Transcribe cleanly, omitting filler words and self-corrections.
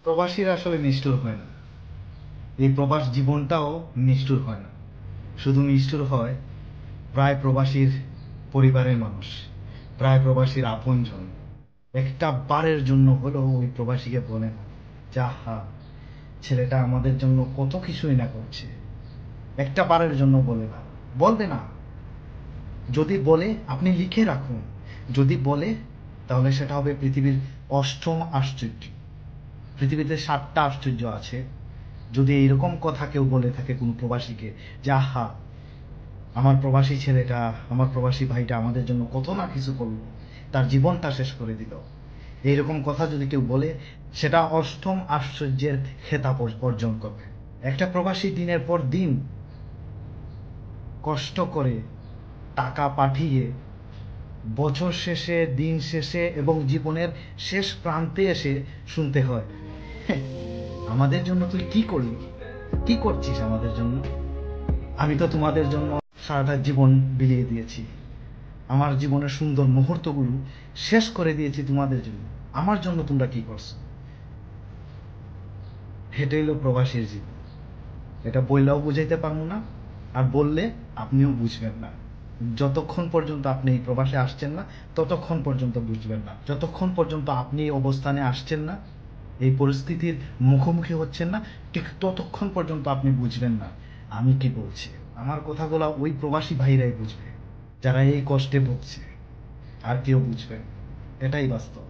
প্রবাসীরা আসলে নিষ্ঠুর হয় না। এই প্রবাস জীবনটাও নিষ্ঠুর হয় না। শুধু নিষ্ঠুর হয় প্রায় প্রবাসীর পরিবারের মানুষ, প্রায় প্রবাসীর আপনজন। একটা বারের জন্য হলেও ওই প্রবাসীকে বলে না, যাহা ছেলেটা আমাদের জন্য কত কিছুই না করছে। একটা বারের জন্য বলে না, বলবে না। যদি বলে আপনি লিখে রাখুন, যদি বলে তাহলে সেটা হবে পৃথিবীর অষ্টম আশ্চর্য। পৃথিবীতে 7টা আশ্চর্য আছে। যদি এইরকম কথা কেউ বলে থাকে কোনো প্রবাসীকে, যে আহা আমার প্রবাসী ছেলেটা, আমার প্রবাসী ভাইটা আমাদের জন্য কত না কিছু করলো, তার জীবনটা শেষ করে দিল, এইরকম কথা যদি কেউ বলে, সেটা অষ্টম আশ্চর্যের খেতাব অর্জন করবে। একটা প্রবাসী দিনের পর দিন কষ্ট করে টাকা পাঠিয়ে বছর শেষে, দিন শেষে এবং জীবনের শেষ প্রান্তে এসে শুনতে হয়, আমাদের জন্য তুই কি করলি, কি করছিস আমাদের জন্য? আমি তো তোমাদের জন্য সারাটা জীবন বিলিয়ে দিয়েছি, আমার জীবনের সুন্দর মুহূর্তগুলো শেষ করে দিয়েছি তোমাদের জন্য, আমার জন্য তোমরা কি করছো? এটাই হলো প্রবাসীর জীবন। এটা বললেও বুঝাইতে পারবো না, আর বললে আপনিও বুঝবেন না। যতক্ষণ পর্যন্ত আপনি এই প্রবাসে আসছেন না, ততক্ষণ পর্যন্ত বুঝবেন না। যতক্ষণ পর্যন্ত আপনি এই অবস্থানে আসছেন না, এই পরিস্থিতির মুখোমুখি হচ্ছেন না, ঠিক ততক্ষণ পর্যন্ত আপনি বুঝবেন না আমি কি বলছি। আমার কথাগুলো ওই প্রবাসী ভাইরাই বুঝবে, যারা এই কষ্টে ভুগছে, আর কেউ বুঝবে না। এটাই বাস্তব।